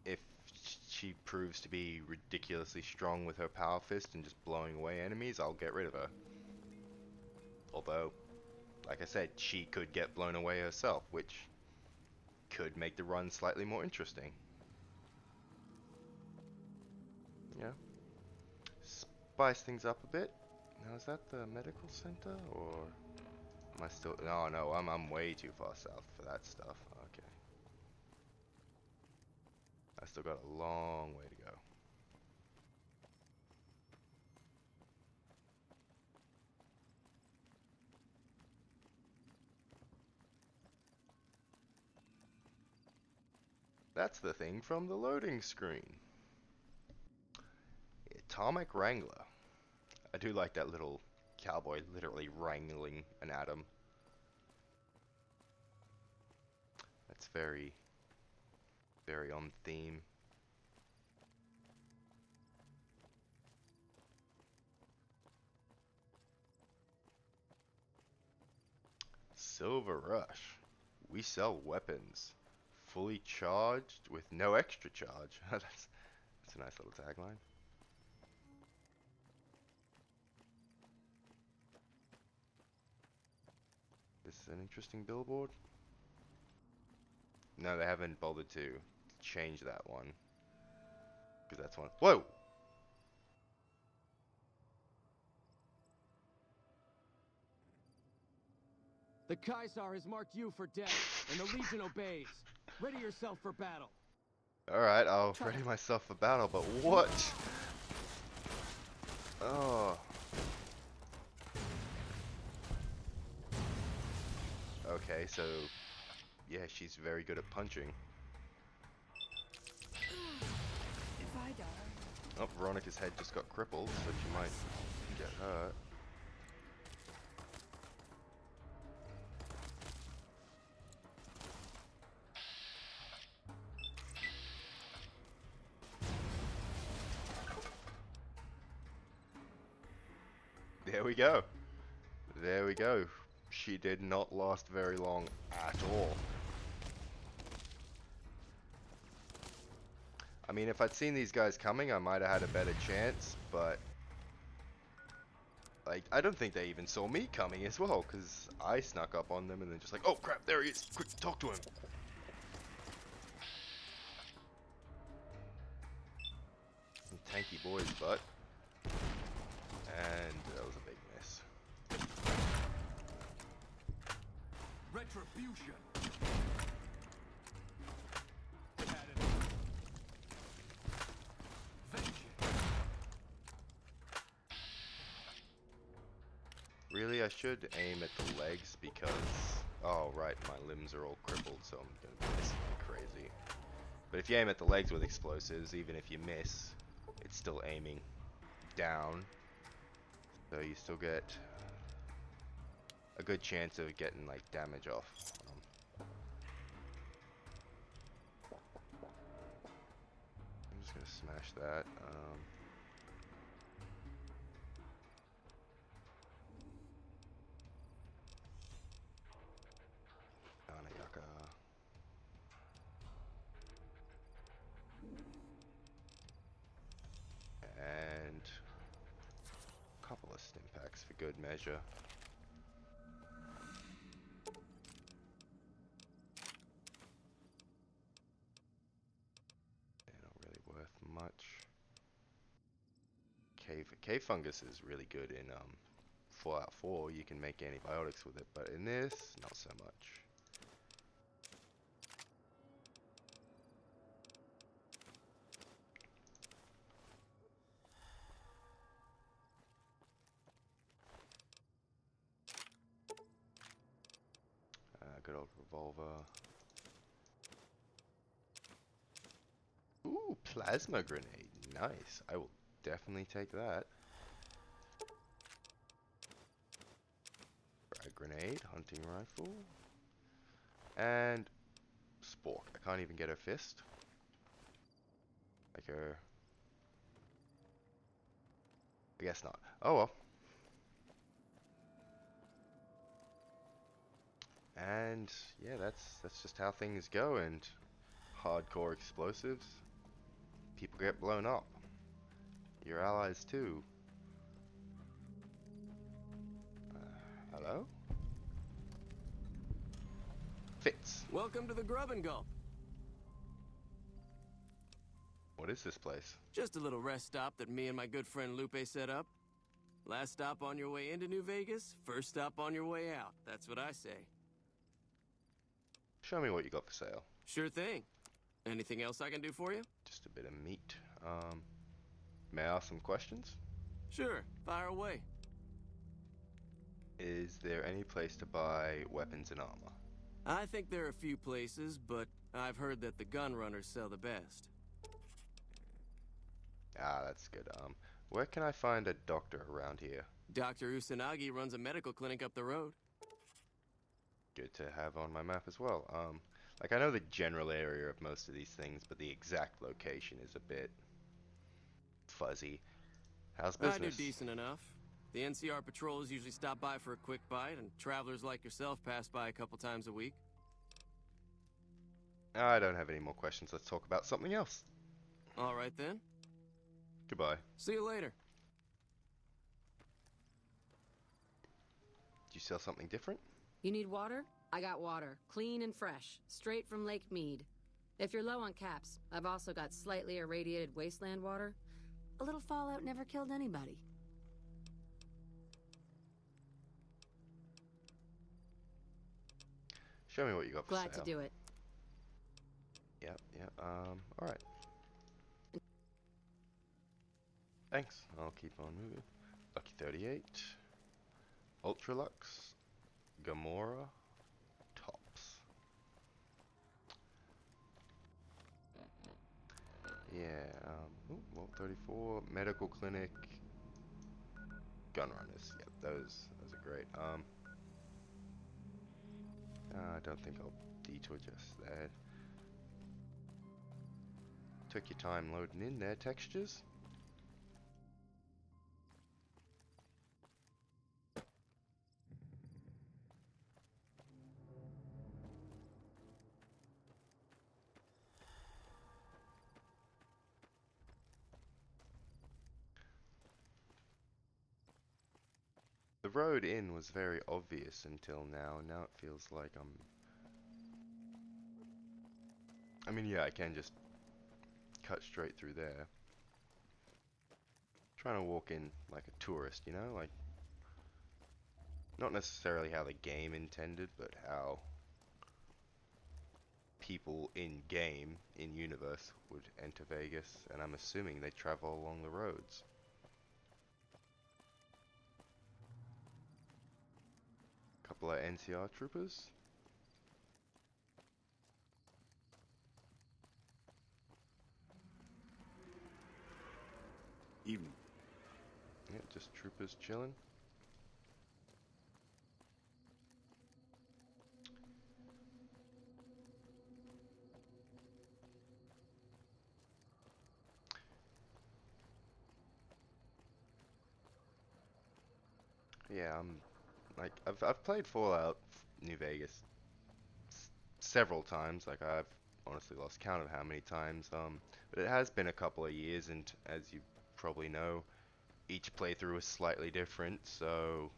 [SPEAKER 6] If she proves to be ridiculously strong with her power fist and just blowing away enemies, I'll get rid of her. Although, like I said, she could get blown away herself, which could make the run slightly more interesting. Yeah. Spice things up a bit. Now, is that the medical center, or am I still... No, I'm way too far south for that stuff. Okay. I still got a long way to go. That's the thing from the loading screen. Atomic Wrangler. I do like that little cowboy literally wrangling an atom. That's very, very on theme. Silver Rush. We sell weapons. Fully charged with no extra charge. That's a nice little tagline. This is an interesting billboard. No, they haven't bothered to change that one. Because that's one. Whoa!
[SPEAKER 4] The Kaisar has marked you for death, and the Legion obeys. Ready yourself for battle.
[SPEAKER 6] Alright, I'll ready myself for battle, but what? Oh. Okay, so... yeah, she's very good at punching.
[SPEAKER 10] If I die...
[SPEAKER 6] Oh, Veronica's head just got crippled, so she might get hurt. There we go. There we go. She did not last very long at all. I mean, if I'd seen these guys coming, I might have had a better chance, but like, I don't think they even saw me coming as well, because I snuck up on them and then just like, oh crap, there he is, quick, talk to him. Some tanky boy's butt. And that was a big miss.
[SPEAKER 2] Retribution.
[SPEAKER 6] Really, I should aim at the legs because, oh right, my limbs are all crippled, so I'm gonna be missing like crazy. But if you aim at the legs with explosives, even if you miss, it's still aiming down, so you still get a good chance of getting like damage off. I'm just gonna smash that. Anayaka. And a couple of stim packs for good measure. They're not really worth much. Cave fungus is really good in Fallout 4. You can make antibiotics with it, but in this, not so much. Good old revolver. Ooh, plasma grenade. Nice. I will definitely take that. Frag grenade, hunting rifle. And spork. I can't even get her fist. Like her. I guess not. Oh well. And yeah, that's just how things go, and hardcore explosives, people get blown up. Your allies too. Hello? Fitz.
[SPEAKER 4] Welcome to the Grub and Gulp.
[SPEAKER 6] What is this place?
[SPEAKER 4] Just a little rest stop that me and my good friend Lupe set up. Last stop on your way into New Vegas, first stop on your way out. That's what I say.
[SPEAKER 6] Show me what you got for sale.
[SPEAKER 4] Sure thing. Anything else I can do for you?
[SPEAKER 6] Just a bit of meat. May I ask some questions?
[SPEAKER 4] Sure, fire away.
[SPEAKER 6] Is there any place to buy weapons and armor?
[SPEAKER 4] I think there are a few places, but I've heard that the gun runners sell the best.
[SPEAKER 6] Ah, that's good. Where can I find a doctor around here?
[SPEAKER 4] Dr. Usanagi runs a medical clinic up the road.
[SPEAKER 6] Good to have on my map as well. Like I know the general area of most of these things, but the exact location is a bit fuzzy. How's business?
[SPEAKER 4] I do decent enough. The NCR patrols usually stop by for a quick bite, and travelers like yourself pass by a couple times a week.
[SPEAKER 6] I don't have any more questions. Let's talk about something else.
[SPEAKER 4] All right then.
[SPEAKER 6] Goodbye.
[SPEAKER 4] See you later.
[SPEAKER 6] Do you sell something different?
[SPEAKER 11] You need water? I got water. Clean and fresh. Straight from Lake Mead. If you're low on caps, I've also got slightly irradiated wasteland water. A little fallout never killed anybody.
[SPEAKER 6] Show me what you got for
[SPEAKER 11] Glad
[SPEAKER 6] sale.
[SPEAKER 11] to do it.
[SPEAKER 6] Yep, alright. Thanks, I'll keep on moving. Lucky 38. Ultralux. Gamora. Tops. Yeah, Vault 34. Medical clinic. Gun runners. Yep, those are great. I don't think I'll detour just that. Took your time loading in there, textures. road in was very obvious until now, and now it feels like I mean, yeah, I can just cut straight through there. Trying to walk in like a tourist, you know? Like, not necessarily how the game intended, but how people in-game, in-universe, would enter Vegas, and I'm assuming they travel along the roads. Couple of NCR troopers.
[SPEAKER 5] Evening.
[SPEAKER 6] Yeah, just troopers chilling. Yeah, like I've played Fallout New Vegas several times. Like I've honestly lost count of how many times. But it has been a couple of years, and as you probably know, each playthrough is slightly different. So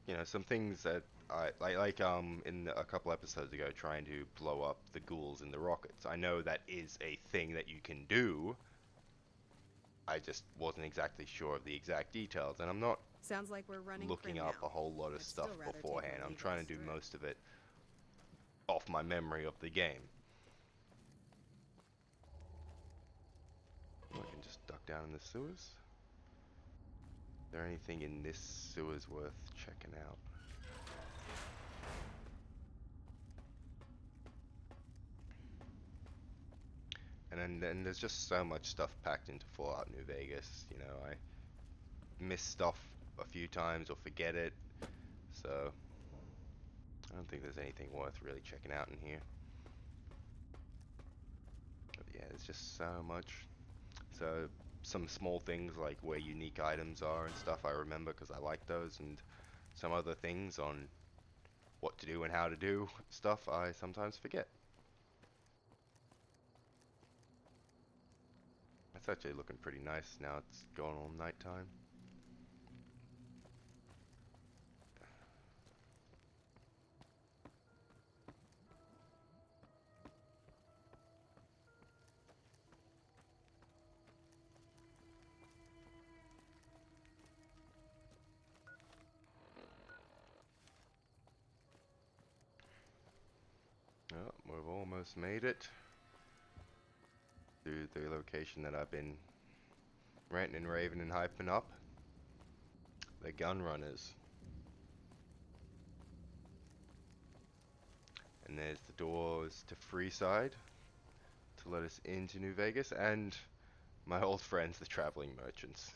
[SPEAKER 6] you know, some things that I like in a couple episodes ago, trying to blow up the ghouls in the rockets. I know that is a thing that you can do. I just wasn't exactly sure of the exact details, and I'm not
[SPEAKER 10] Sounds like we're running
[SPEAKER 6] looking
[SPEAKER 10] Prim
[SPEAKER 6] up
[SPEAKER 10] now.
[SPEAKER 6] a whole lot of
[SPEAKER 10] I'd
[SPEAKER 6] stuff
[SPEAKER 10] still rather take
[SPEAKER 6] beforehand.
[SPEAKER 10] the
[SPEAKER 6] I'm
[SPEAKER 10] lead
[SPEAKER 6] trying
[SPEAKER 10] us
[SPEAKER 6] to do
[SPEAKER 10] through.
[SPEAKER 6] most of it off my memory of the game. I can just duck down in the sewers. Is there anything in this sewers worth checking out? And then there's just so much stuff packed into Fallout New Vegas. You know, I miss stuff a few times or forget it. So I don't think there's anything worth really checking out in here. But yeah, there's just so much. So some small things like where unique items are and stuff I remember because I like those, and some other things on what to do and how to do stuff I sometimes forget. It's actually looking pretty nice now it's going on nighttime. Oh, we've almost made it to the location that I've been ranting and raving and hyping up. The gun runners. And there's the doors to Freeside to let us into New Vegas, and my old friends, the traveling merchants.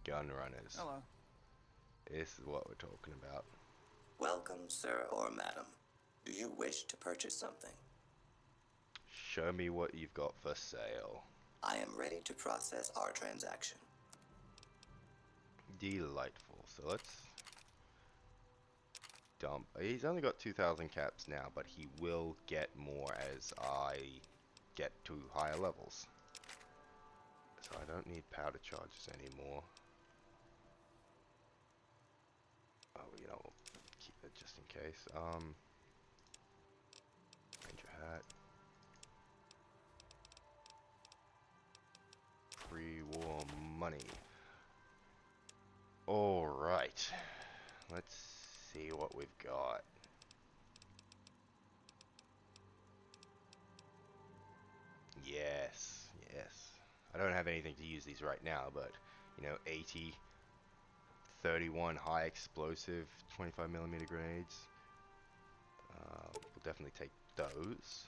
[SPEAKER 6] Gun runners.
[SPEAKER 2] Hello.
[SPEAKER 6] This is what we're talking about.
[SPEAKER 12] Welcome, sir or madam. Do you wish to purchase something?
[SPEAKER 6] Show me what you've got for sale.
[SPEAKER 12] I am ready to process our transaction.
[SPEAKER 6] Delightful. So let's dump. He's only got 2,000 caps now, but he will get more as I get to higher levels. So I don't need powder charges anymore. Oh, you know, we'll keep it just in case. Ranger hat. Pre-war money. Alright. Let's see what we've got. Yes, yes. I don't have anything to use these right now, but, you know, 80, 31 high explosive, 25mm grenades. We'll definitely take those.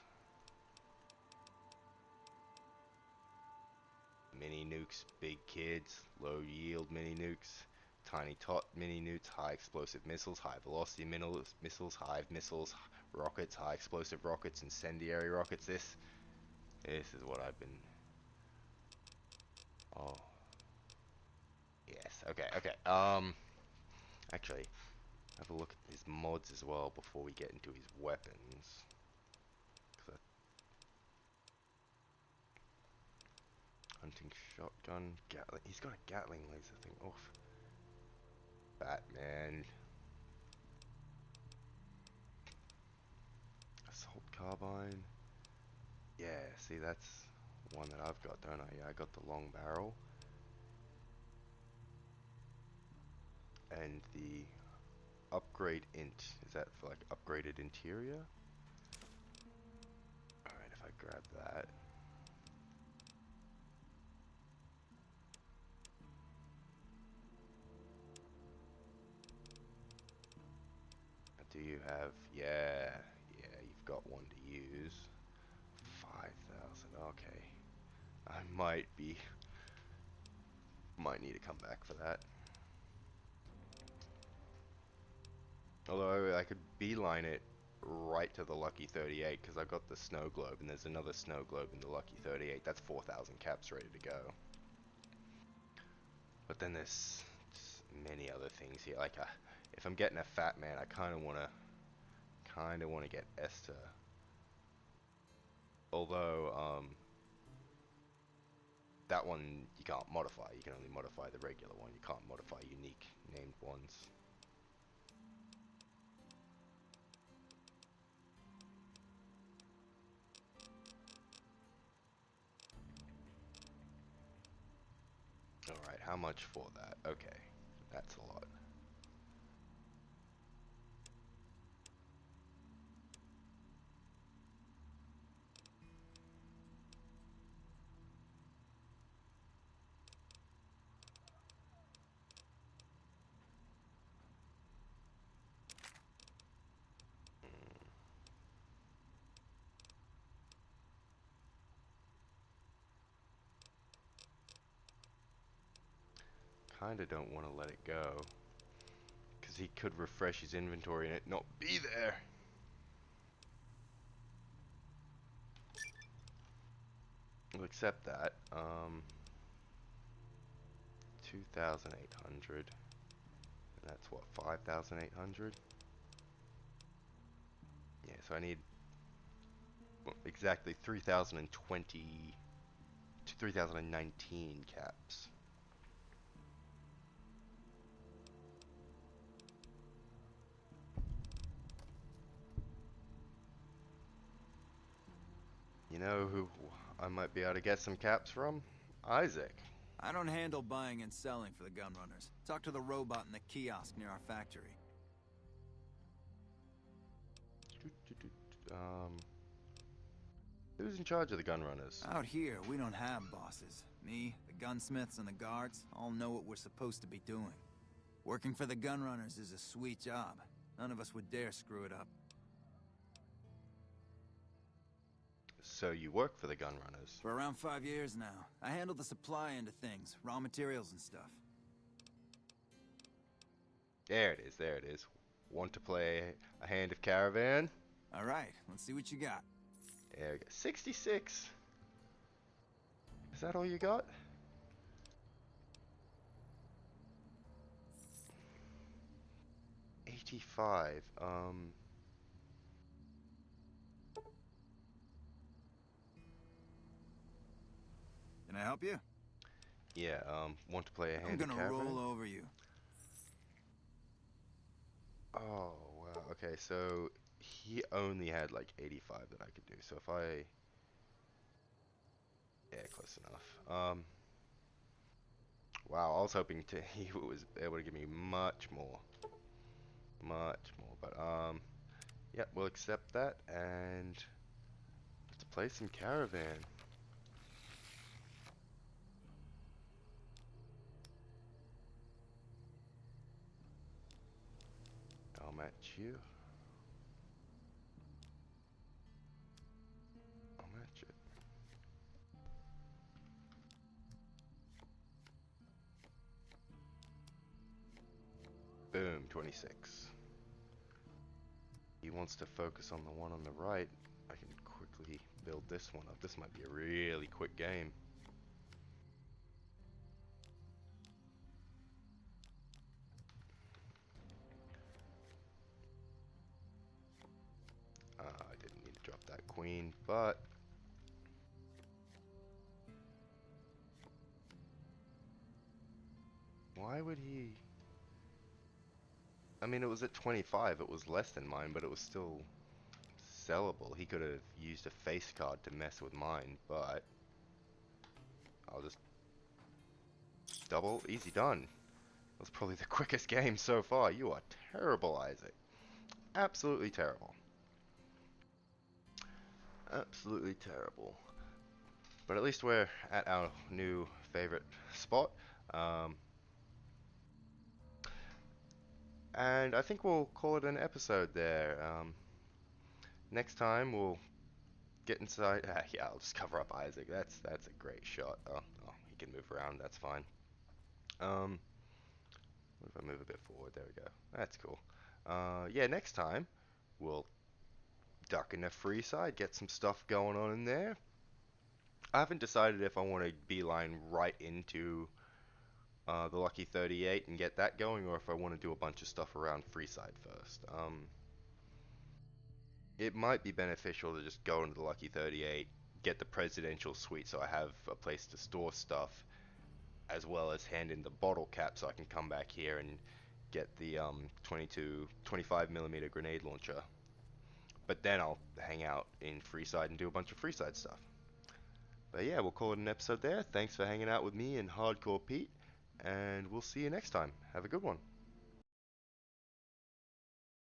[SPEAKER 6] Mini nukes, big kids, low yield mini nukes, tiny tot mini nukes, high explosive missiles, high velocity missiles, hive missiles, rockets, high explosive rockets, incendiary rockets. This is what I've been. Oh. Yes. Okay. Okay. Actually, Have a look at his mods as well before we get into his weapons. Hunting shotgun, Gatling. He's got a Gatling laser thing. Oof. Batman. Assault carbine. Yeah, see, that's one that I've got, don't I? Yeah, I got the long barrel. And the upgrade int. Is that for like upgraded interior? Alright, if I grab that. Do you have, yeah, you've got one to use. 5,000, okay. I might need to come back for that. Although I could beeline it right to the Lucky 38 because I've got the snow globe and there's another snow globe in the Lucky 38. That's 4,000 caps ready to go. But then there's many other things here. Like if I'm getting a fat man, I kind of want to get Esther. Although that one you can't modify. You can only modify the regular one. You can't modify unique named ones. Alright, how much for that? Okay, that's a lot. Kinda don't want to let it go, because he could refresh his inventory and it not be there. We'll accept that. 2,800. And that's what, 5,800? Yeah, so I need exactly 3,020 to 3,019 caps. You know who I might be able to get some caps from? Isaac.
[SPEAKER 2] I don't handle buying and selling for the gun runners. Talk to the robot in the kiosk near our factory.
[SPEAKER 6] Who's in charge of the gun runners?
[SPEAKER 2] Out here, we don't have bosses. Me, the gunsmiths, and the guards all know what we're supposed to be doing. Working for the gun runners is a sweet job. None of us would dare screw it up.
[SPEAKER 6] So you work for the gun runners?
[SPEAKER 2] For around 5 years now. I handle the supply end of things, raw materials and stuff.
[SPEAKER 6] There it is, there it is. Want to play a hand of Caravan?
[SPEAKER 2] Alright, let's see what you got.
[SPEAKER 6] There we go. 66. Is that all you got? $85.
[SPEAKER 2] Can I help you?
[SPEAKER 6] Yeah, want to play a hand
[SPEAKER 2] I'm
[SPEAKER 6] of
[SPEAKER 2] gonna
[SPEAKER 6] Caravan?
[SPEAKER 2] roll over you.
[SPEAKER 6] Oh, wow. Okay, so he only had like 85 that I could do. So if I... Yeah, close enough. Wow, I was hoping he was able to give me much more. Much more. But, yeah, we'll accept that and let's play some Caravan. I'll match you. I'll match it. Boom, 26. He wants to focus on the one on the right. I can quickly build this one up. This might be a really quick game. queen, but why would he? I mean, it was at 25. It was less than mine, but it was still sellable. He could have used a face card to mess with mine, but I'll just double. Easy done. That was probably the quickest game so far. You are terrible, Isaac. Absolutely terrible. Absolutely terrible. But at least we're at our new favorite spot. And I think we'll call it an episode there. Next time we'll get inside. Yeah, I'll just cover up Isaac. That's a great shot. Oh, he can move around. That's fine. What if I move a bit forward? There we go. That's cool. Yeah, next time we'll duck in the free side, get some stuff going on in there. I haven't decided if I want to beeline right into the Lucky 38 and get that going, or if I want to do a bunch of stuff around Freeside first. It might be beneficial to just go into the Lucky 38, get the presidential suite so I have a place to store stuff, as well as hand in the bottle cap so I can come back here and get the 25 millimeter grenade launcher. But then I'll hang out in Freeside and do a bunch of Freeside stuff. But yeah, we'll call it an episode there. Thanks for hanging out with me and Hardcore Pete, and we'll see you next time. Have a good one.